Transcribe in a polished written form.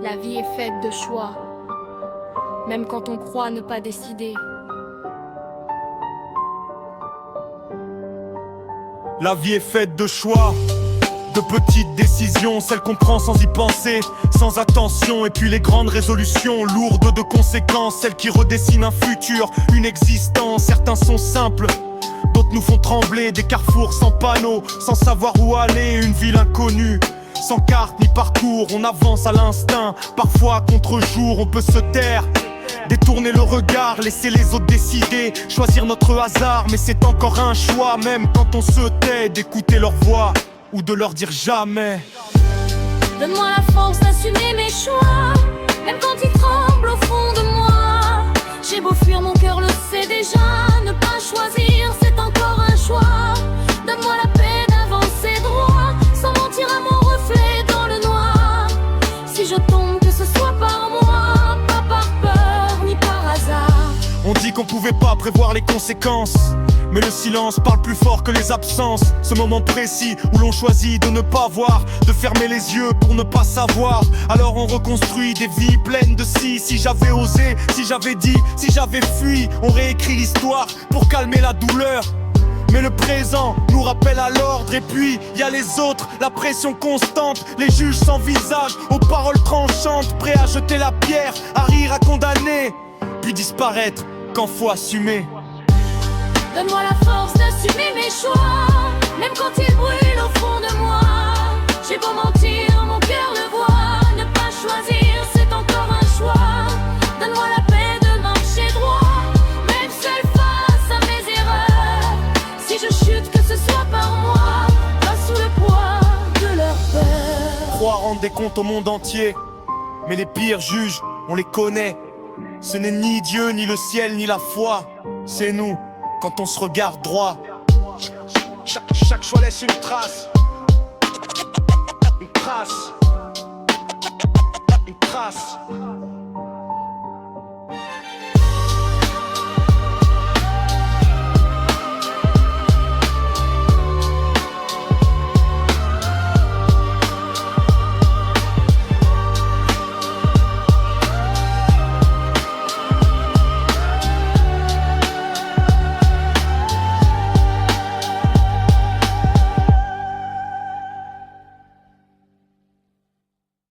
La vie est faite de choix, même quand on croit ne pas décider. La vie est faite de choix, de petites décisions, celles qu'on prend sans y penser, sans attention. Et puis les grandes résolutions, lourdes de conséquences, celles qui redessinent un futur, une existence. Certains sont simples, d'autres nous font trembler. Des carrefours sans panneaux, sans savoir où aller. Une ville inconnue, sans carte ni parcours. On avance à l'instinct, parfois à contre-jour. On peut se taire, détourner le regard, laisser les autres décider, choisir notre hasard. Mais c'est encore un choix, même quand on se tait, d'écouter leur voix ou de leur dire jamais. Donne-moi la force d'assumer mes choix, même quand ils tremblent au fond de moi. J'ai beau fuir, mon cœur le sait déjà. Ne pas choisir, c'est encore un choix. Donne-moi la paix d'avancer droit, sans mentir à mon reflet dans le noir. Si je tombe, que ce soit par moi, pas par peur ni par hasard. On dit qu'on pouvait pas prévoir les conséquences, mais le silence parle plus fort que les absences. Ce moment précis où l'on choisit de ne pas voir, de fermer les yeux pour ne pas savoir. Alors on reconstruit des vies pleines de si j'avais osé, si j'avais dit, si j'avais fui. On réécrit l'histoire pour calmer la douleur, mais le présent nous rappelle à l'ordre. Et puis y a les autres, la pression constante, les juges sans visage, aux paroles tranchantes, prêts à jeter la pierre, à rire, à condamner, puis disparaître quand faut assumer. Donne-moi la force d'assumer mes choix, même quand ils brûlent au fond de moi. J'ai beau mentir, mon cœur le voit. Ne pas choisir, c'est encore un choix. Donne-moi la paix de marcher droit, même seul face à mes erreurs. Si je chute, que ce soit par moi, pas sous le poids de leur peur. Croire rendre des comptes au monde entier, mais les pires juges, on les connaît. Ce n'est ni Dieu, ni le ciel, ni la foi. C'est nous, quand on se regarde droit. Chaque choix laisse une trace. Une trace. Une trace.